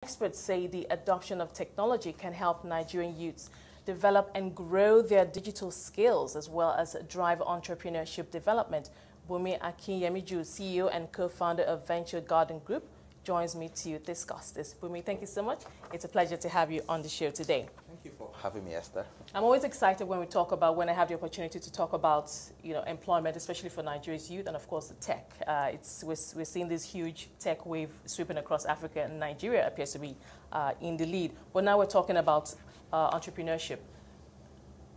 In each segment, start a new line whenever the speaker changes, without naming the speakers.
Experts say the adoption of technology can help Nigerian youths develop and grow their digital skills as well as drive entrepreneurship development. Bunmi Akinyemiju, CEO and co-founder of Venture Garden Group, joins me to discuss this. Bunmi, thank you so much. It's a pleasure to have you on the show today.
Thank you for having me, Esther.
I'm always excited when I have the opportunity to talk about, employment, especially for Nigeria's youth and, of course, the tech. We're seeing this huge tech wave sweeping across Africa, and Nigeria appears to be in the lead. But now we're talking about entrepreneurship.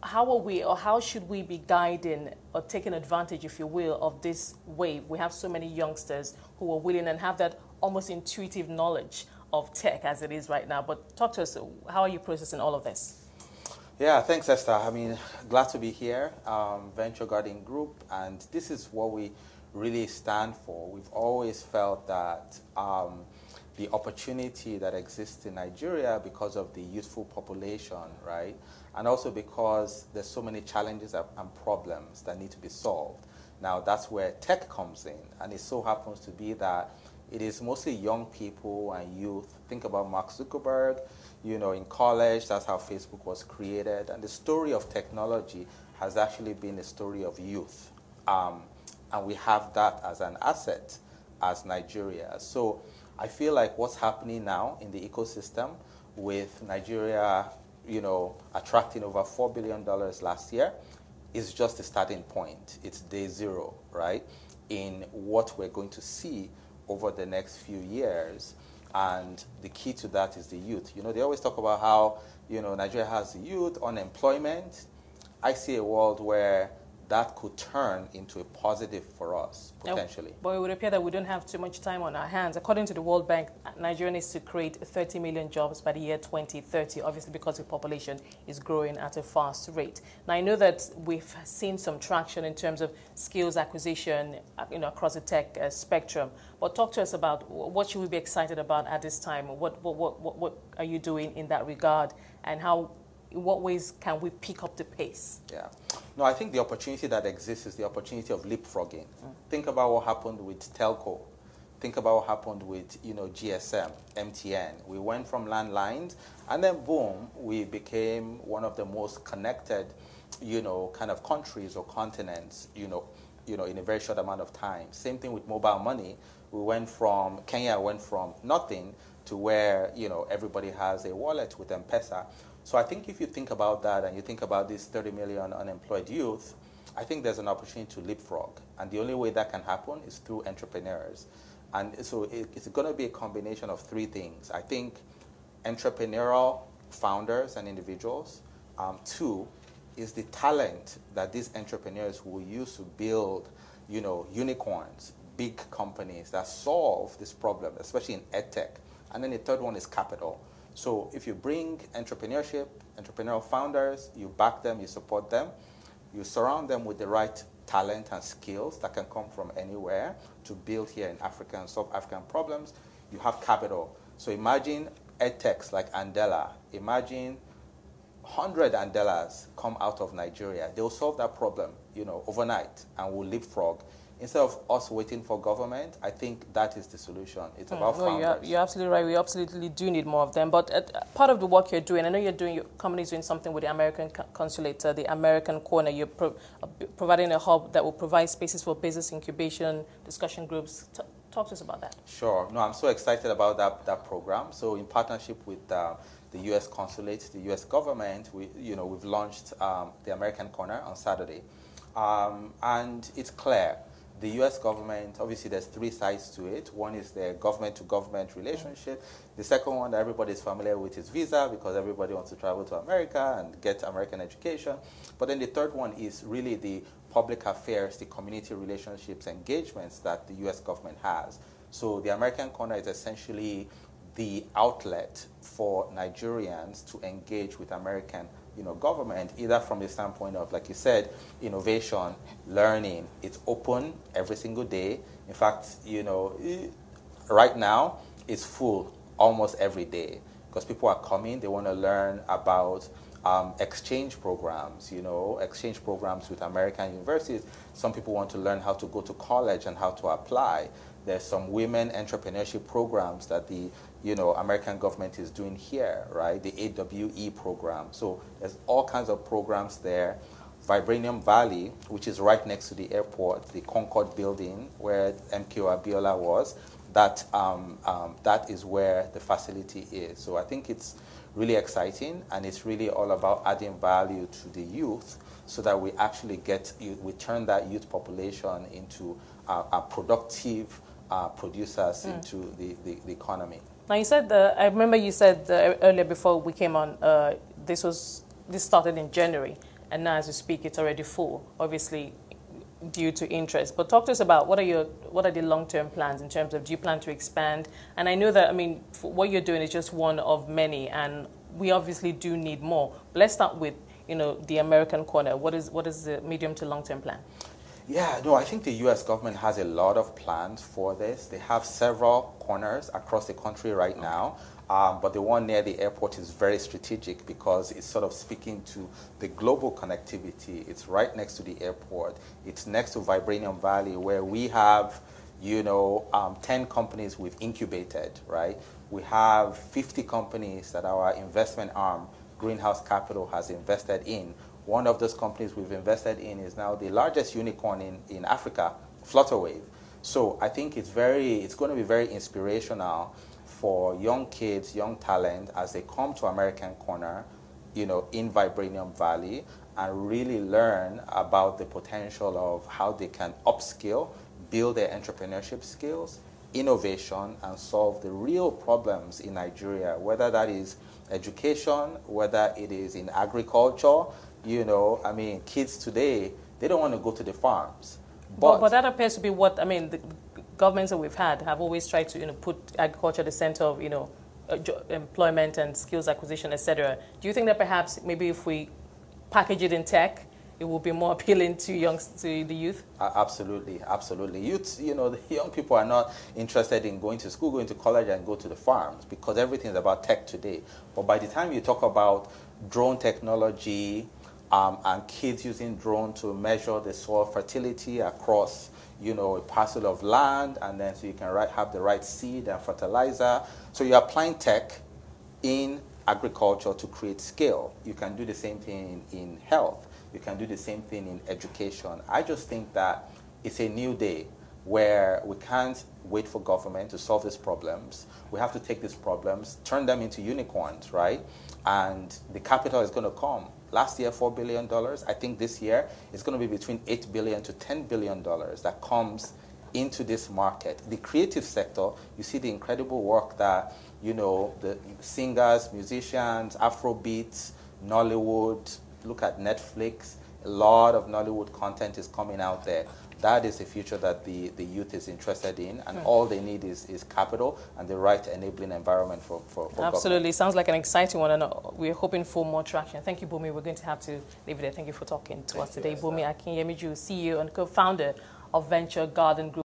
How should we be guiding or taking advantage, if you will, of this wave? We have so many youngsters who are willing and have that almost intuitive knowledge of tech as it is right now. But talk to us, how are you processing all of this?
Yeah, thanks, Esther. I mean, glad to be here, Venture Garden Group, and this is what we really stand for. We've always felt that the opportunity that exists in Nigeria because of the youthful population, right? And also because there's so many challenges and problems that need to be solved. Now, that's where tech comes in, and it so happens to be that it is mostly young people and youth. Think about Mark Zuckerberg, in college, that's how Facebook was created. And the story of technology has actually been a story of youth. And we have that as an asset as Nigeria. So I feel like what's happening now in the ecosystem with Nigeria, attracting over $4 billion last year is just a starting point. It's day zero, right, in what we're going to see over the next few years. And the key to that is the youth. They always talk about how, Nigeria has the youth, unemployment. I see a world where that could turn into a positive for us, potentially.
But it would appear that we don't have too much time on our hands. According to the World Bank, Nigeria needs to create 30 million jobs by the year 2030, obviously because the population is growing at a fast rate. Now, I know that we've seen some traction in terms of skills acquisition, across the tech spectrum. But talk to us about what should we be excited about at this time? What are you doing in that regard? And in what ways can we pick up the pace?
Yeah. No, I think the opportunity that exists is the opportunity of leapfrogging. Think about what happened with telco. Think about what happened with, GSM, MTN. We went from landlines, and then boom, we became one of the most connected, kind of countries or continents, in a very short amount of time. Same thing with mobile money. Kenya went from nothing to where, everybody has a wallet with M-Pesa. So I think if you think about that and you think about these 30 million unemployed youth, I think there's an opportunity to leapfrog. And the only way that can happen is through entrepreneurs. And so it's going to be a combination of three things. I think entrepreneurial founders and individuals. Two is the talent that these entrepreneurs will use to build, unicorns, big companies that solve this problem, especially in edtech. And then the third one is capital. So if you bring entrepreneurial founders, you back them, you support them, you surround them with the right talent and skills that can come from anywhere to build here in Africa and solve African problems, you have capital. So imagine edtechs like Andela. Imagine 100 Andelas come out of Nigeria. They'll solve that problem, overnight, and will leapfrog. Instead of us waiting for government, I think that is the solution. It's about founders.
You're absolutely right. We absolutely do need more of them. But part of the work you're doing, I know your company's doing something with the American Consulate, the American Corner. You're providing a hub that will provide spaces for business incubation, discussion groups. Talk to us about that.
Sure. No, I'm so excited about that program. So in partnership with the US Consulate, the US government, we've launched the American Corner on Saturday. And it's clear. The U.S. government, obviously there's three sides to it. One is the government-to-government relationship. The second one that everybody is familiar with is visa, because everybody wants to travel to America and get American education. But then the third one is really the public affairs, the community relationships, engagements that the U.S. government has. So the American Corner is essentially the outlet for Nigerians to engage with American government, either from the standpoint of, like you said, innovation, learning. It's open every single day. In fact, right now, it's full almost every day because people are coming. They want to learn about exchange programs, exchange programs with American universities. Some people want to learn how to go to college and how to apply. There's some women entrepreneurship programs that the American government is doing here, right? The AWE program. So there's all kinds of programs there. Vibranium Valley, which is right next to the airport, the Concord building where MKO Abiola was, that is where the facility is. So I think it's really exciting, and it's really all about adding value to the youth so that we actually we turn that youth population into productive producers into the economy.
Now you said, I remember you said earlier before we came on, this started in January, and now as we speak, it's already full, obviously due to interest. But talk to us about what are the long-term plans in terms of, do you plan to expand? And I know that, what you're doing is just one of many, and we obviously do need more. But let's start with, the American corner. What is the medium to long-term plan?
Yeah, no, I think the US government has a lot of plans for this. They have several corners across the country right now. But the one near the airport is very strategic because it's sort of speaking to the global connectivity. It's right next to the airport. It's next to Vibranium Valley, where we have, 10 companies we've incubated, right? We have 50 companies that our investment arm, Greenhouse Capital, has invested in. One of those companies we've invested in is now the largest unicorn in Africa, Flutterwave. So I think it's going to be very inspirational for young kids, young talent, as they come to American Corner, in Vibranium Valley, and really learn about the potential of how they can upskill, build their entrepreneurship skills, innovation, and solve the real problems in Nigeria, whether that is education, whether it is in agriculture. Kids today, they don't want to go to the farms.
But that appears to be what, the governments that we've had have always tried to, put agriculture at the center of, employment and skills acquisition, etc. Do you think that perhaps maybe if we package it in tech, it will be more appealing to the youth?
Absolutely, absolutely. Youth, the young people are not interested in going to school, going to college, and go to the farms because everything is about tech today. But by the time you talk about drone technology, and kids using drone to measure the soil fertility across, a parcel of land, and then so you can have the right seed and fertilizer. So you're applying tech in agriculture to create scale. You can do the same thing in health. You can do the same thing in education. I just think that it's a new day where we can't wait for government to solve these problems. We have to take these problems, turn them into unicorns, right? And the capital is going to come. Last year, $4 billion. I think this year it's going to be between $8 billion to $10 billion that comes into this market. The creative sector, you see the incredible work that, the singers, musicians, Afrobeats, Nollywood, look at Netflix, a lot of Nollywood content is coming out there. That is the future that the youth is interested in, and all they need is capital and the right enabling environment for
Absolutely.
government.
Sounds like an exciting one, and we're hoping for more traction. Thank you, Bunmi. We're going to have to leave it there. Thank you for talking to us today. Bunmi Akinyemiju, CEO and co-founder of Venture Garden Group.